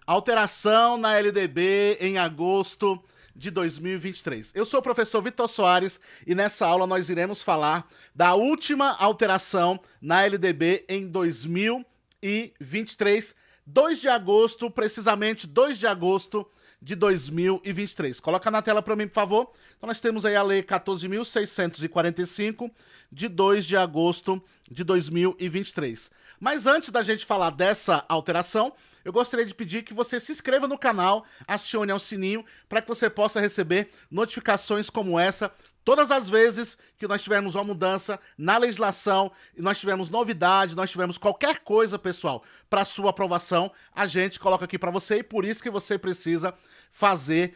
Alteração na LDB em agosto de 2023. Eu sou o professor Vitor Soares e nessa aula nós iremos falar da última alteração na LDB em 2023, 2 de agosto, precisamente 2 de agosto de 2023. Coloca na tela para mim, por favor. Então nós temos aí a Lei 14.645, de 2 de agosto de 2023. Mas antes da gente falar dessa alteração, eu gostaria de pedir que você se inscreva no canal, acione o sininho, para que você possa receber notificações como essa todas as vezes que nós tivermos uma mudança na legislação, e nós tivermos novidade, nós tivermos qualquer coisa, pessoal, para sua aprovação, a gente coloca aqui para você, e por isso que você precisa fazer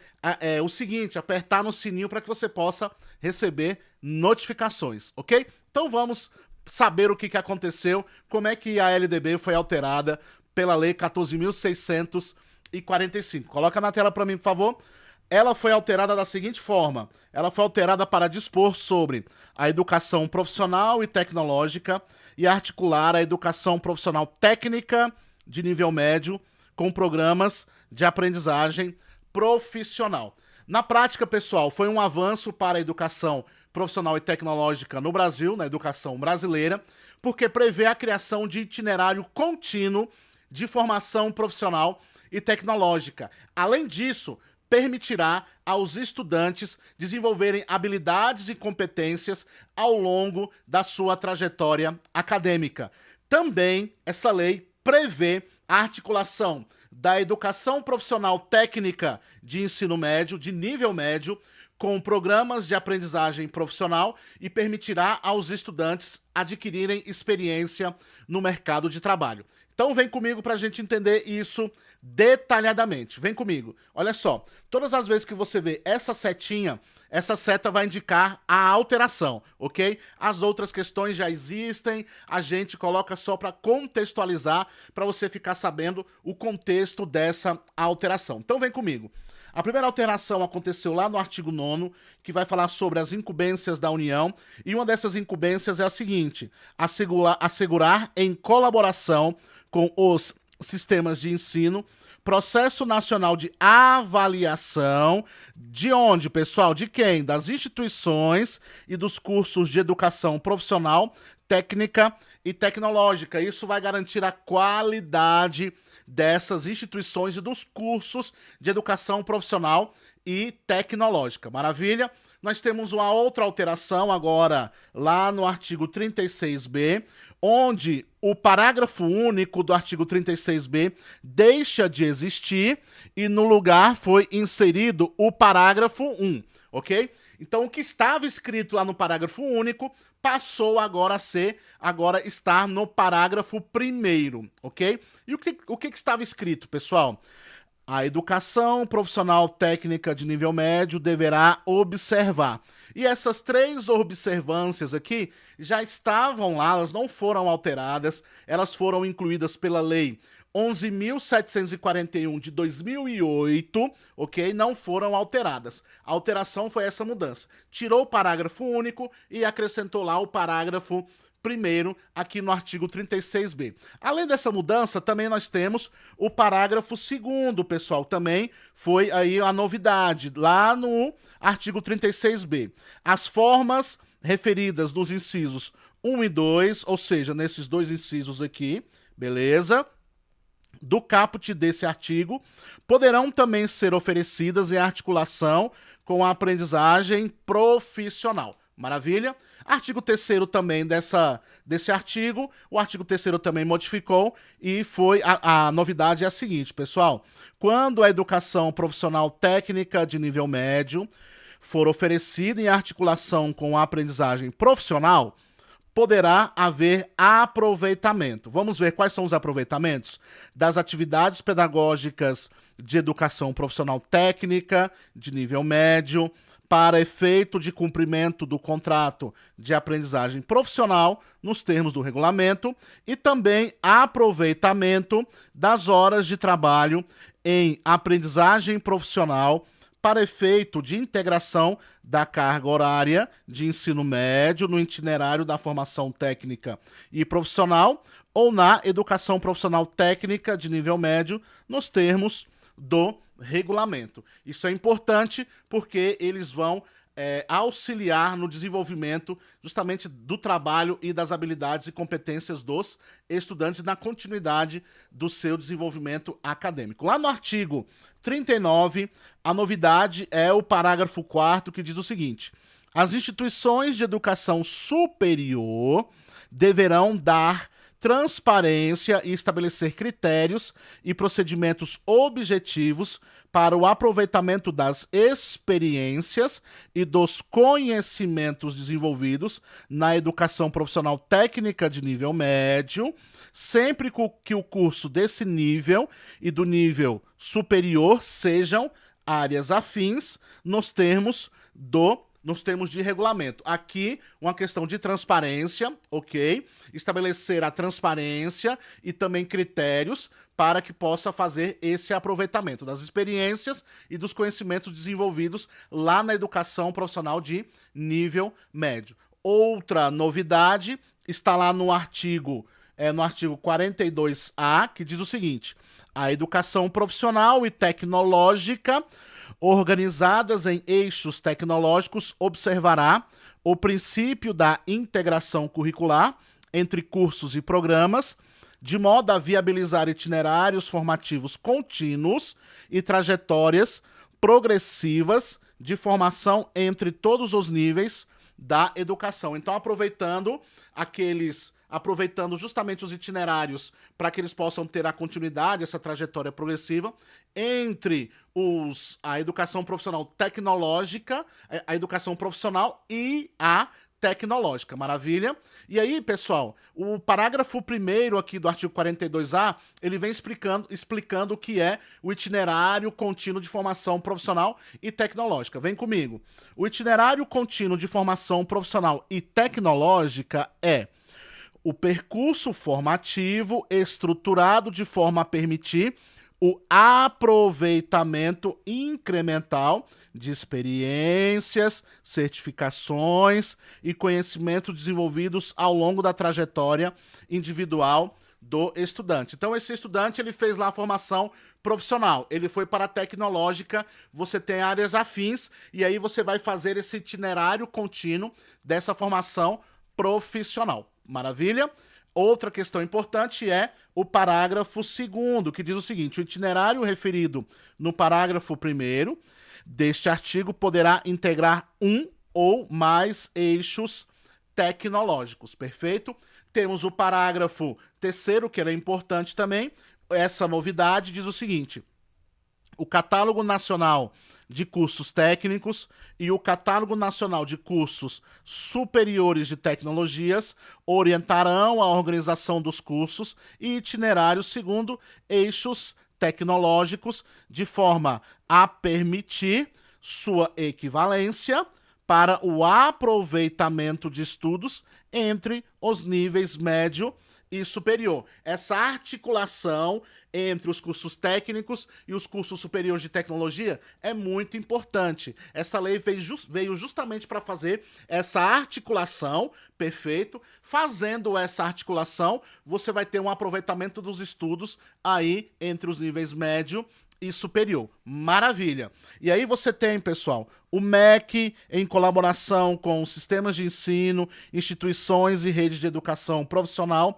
o seguinte, apertar no sininho para que você possa receber notificações, ok? Então vamos saber o que aconteceu, como é que a LDB foi alterada pela Lei 14.645. Coloca na tela para mim, por favor. Ela foi alterada da seguinte forma. Ela foi alterada para dispor sobre a educação profissional e tecnológica e articular a educação profissional técnica de nível médio com programas de aprendizagem profissional. Na prática, pessoal, foi um avanço para a educação profissional e tecnológica no Brasil, na educação brasileira, porque prevê a criação de itinerário contínuo de formação profissional e tecnológica. Além disso, permitirá aos estudantes desenvolverem habilidades e competências ao longo da sua trajetória acadêmica. Também, essa lei prevê a articulação da educação profissional técnica de ensino médio, de nível médio, com programas de aprendizagem profissional e permitirá aos estudantes adquirirem experiência no mercado de trabalho. Então vem comigo para a gente entender isso detalhadamente. Vem comigo. Olha só, todas as vezes que você vê essa setinha, essa seta vai indicar a alteração, ok? As outras questões já existem, a gente coloca só para contextualizar, para você ficar sabendo o contexto dessa alteração. Então vem comigo. A primeira alteração aconteceu lá no artigo 9º, que vai falar sobre as incumbências da União, e uma dessas incumbências é a seguinte: assegurar em colaboração com os sistemas de ensino, processo nacional de avaliação, de onde, pessoal? De quem? Das instituições e dos cursos de educação profissional, técnica e tecnológica. Isso vai garantir a qualidade dessas instituições e dos cursos de educação profissional e tecnológica. Maravilha? Nós temos uma outra alteração agora lá no artigo 36b, onde o parágrafo único do artigo 36b deixa de existir e no lugar foi inserido o parágrafo 1, ok? Então o que estava escrito lá no parágrafo único passou agora a estar no parágrafo 1º, ok? E o que estava escrito, pessoal? A educação profissional técnica de nível médio deverá observar. E essas 3 observâncias aqui já estavam lá, elas não foram alteradas, elas foram incluídas pela Lei 11.741 de 2008, ok? Não foram alteradas. A alteração foi essa mudança. Tirou o parágrafo único e acrescentou lá o parágrafo primeiro aqui no artigo 36b. Além dessa mudança, também nós temos o parágrafo 2º, pessoal, também foi aí a novidade, lá no artigo 36b. As formas referidas nos incisos 1 e 2, ou seja, nesses 2 incisos aqui, beleza? Do caput desse artigo, poderão também ser oferecidas em articulação com a aprendizagem profissional. Maravilha? Artigo 3º também desse artigo, o artigo 3º também modificou e foi a novidade é a seguinte, pessoal: quando a educação profissional técnica de nível médio for oferecida em articulação com a aprendizagem profissional, poderá haver aproveitamento. Vamos ver quais são os aproveitamentos das atividades pedagógicas de educação profissional técnica de nível médio, para efeito de cumprimento do contrato de aprendizagem profissional nos termos do regulamento e também aproveitamento das horas de trabalho em aprendizagem profissional para efeito de integração da carga horária de ensino médio no itinerário da formação técnica e profissional ou na educação profissional técnica de nível médio, nos termos do regulamento. Isso é importante porque eles vão auxiliar no desenvolvimento justamente do trabalho e das habilidades e competências dos estudantes na continuidade do seu desenvolvimento acadêmico. Lá no artigo 39, a novidade é o parágrafo 4º, que diz o seguinte: as instituições de educação superior deverão dar transparência e estabelecer critérios e procedimentos objetivos para o aproveitamento das experiências e dos conhecimentos desenvolvidos na educação profissional técnica de nível médio, sempre que o curso desse nível e do nível superior sejam áreas afins nos termos de regulamento. Aqui, uma questão de transparência, ok? Estabelecer a transparência e também critérios para que possa fazer esse aproveitamento das experiências e dos conhecimentos desenvolvidos lá na educação profissional de nível médio. Outra novidade está lá no artigo 42A, que diz o seguinte: a educação profissional e tecnológica organizadas em eixos tecnológicos observará o princípio da integração curricular entre cursos e programas, de modo a viabilizar itinerários formativos contínuos e trajetórias progressivas de formação entre todos os níveis da educação. Então, aproveitando justamente os itinerários para que eles possam ter a continuidade, essa trajetória progressiva entre a educação profissional tecnológica, a educação profissional e a tecnológica. Maravilha? E aí, pessoal, o parágrafo 1º aqui do artigo 42A, ele vem explicando o que é o itinerário contínuo de formação profissional e tecnológica. Vem comigo. O itinerário contínuo de formação profissional e tecnológica é o percurso formativo estruturado de forma a permitir o aproveitamento incremental de experiências, certificações e conhecimentos desenvolvidos ao longo da trajetória individual do estudante. Então, esse estudante, ele fez lá a formação profissional, ele foi para a tecnológica, você tem áreas afins, e aí você vai fazer esse itinerário contínuo dessa formação profissional. Maravilha? Outra questão importante é o parágrafo 2º, que diz o seguinte: o itinerário referido no parágrafo 1º deste artigo poderá integrar um ou mais eixos tecnológicos. Perfeito? Temos o parágrafo 3º, que era importante também. Essa novidade diz o seguinte: o Catálogo Nacional de Cursos Técnicos e o Catálogo Nacional de Cursos Superiores de Tecnologias orientarão a organização dos cursos e itinerários segundo eixos tecnológicos, de forma a permitir sua equivalência para o aproveitamento de estudos entre os níveis médio e superior. Essa articulação entre os cursos técnicos e os cursos superiores de tecnologia é muito importante. Essa lei veio justamente para fazer essa articulação, perfeito. Fazendo essa articulação, você vai ter um aproveitamento dos estudos aí entre os níveis médio e superior. Maravilha! E aí você tem, pessoal, o MEC, em colaboração com sistemas de ensino, instituições e redes de educação profissional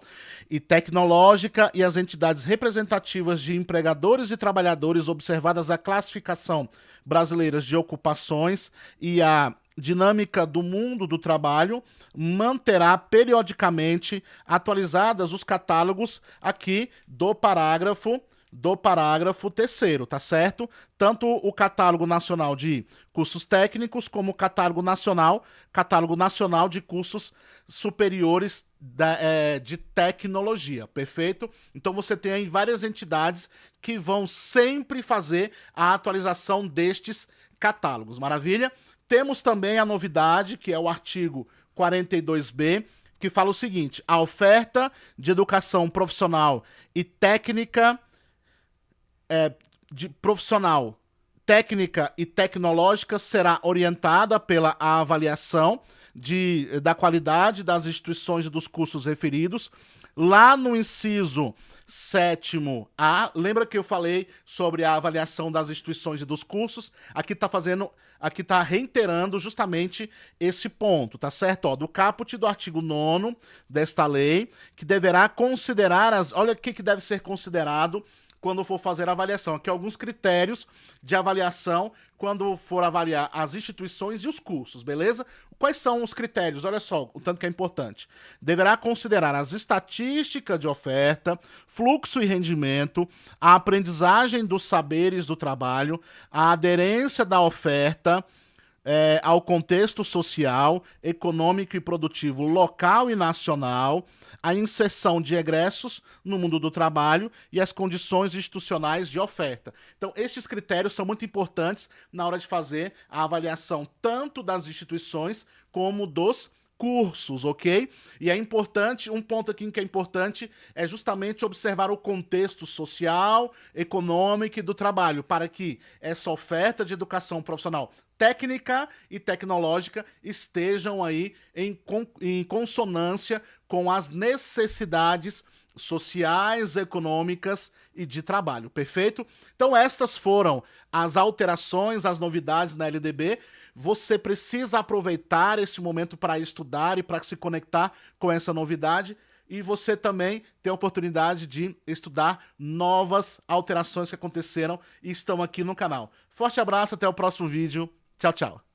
e tecnológica e as entidades representativas de empregadores e trabalhadores, observadas a classificação brasileira de ocupações e a dinâmica do mundo do trabalho, manterá periodicamente atualizadas os catálogos aqui do parágrafo 3º, tá certo? Tanto o Catálogo Nacional de Cursos Técnicos como o Catálogo Nacional de Cursos Superiores de Tecnologia, perfeito? Então você tem aí várias entidades que vão sempre fazer a atualização destes catálogos, maravilha? Temos também a novidade, que é o artigo 42B, que fala o seguinte: a oferta de educação profissional e técnica profissional, técnica e tecnológica será orientada pela avaliação da qualidade das instituições e dos cursos referidos, lá no inciso 7º A, lembra que eu falei sobre a avaliação das instituições e dos cursos? Aqui está reiterando justamente esse ponto, tá certo? Ó, do caput do artigo 9º desta lei, que deverá considerar olha o que deve ser considerado quando for fazer a avaliação. Aqui alguns critérios de avaliação quando for avaliar as instituições e os cursos, beleza? Quais são os critérios? Olha só, o tanto que é importante. Deverá considerar as estatísticas de oferta, fluxo e rendimento, a aprendizagem dos saberes do trabalho, a aderência da oferta ao contexto social, econômico e produtivo local e nacional, a inserção de egressos no mundo do trabalho e as condições institucionais de oferta. Então, estes critérios são muito importantes na hora de fazer a avaliação tanto das instituições como dos cursos, ok? E é importante, um ponto aqui que é importante é justamente observar o contexto social, econômico e do trabalho, para que essa oferta de educação profissional técnica e tecnológica estejam aí em consonância com as necessidades sociais, econômicas e de trabalho, perfeito? Então estas foram as alterações, as novidades na LDB. Você precisa aproveitar esse momento para estudar e para se conectar com essa novidade, e você também tem a oportunidade de estudar novas alterações que aconteceram e estão aqui no canal. Forte abraço, até o próximo vídeo. Tchau, tchau.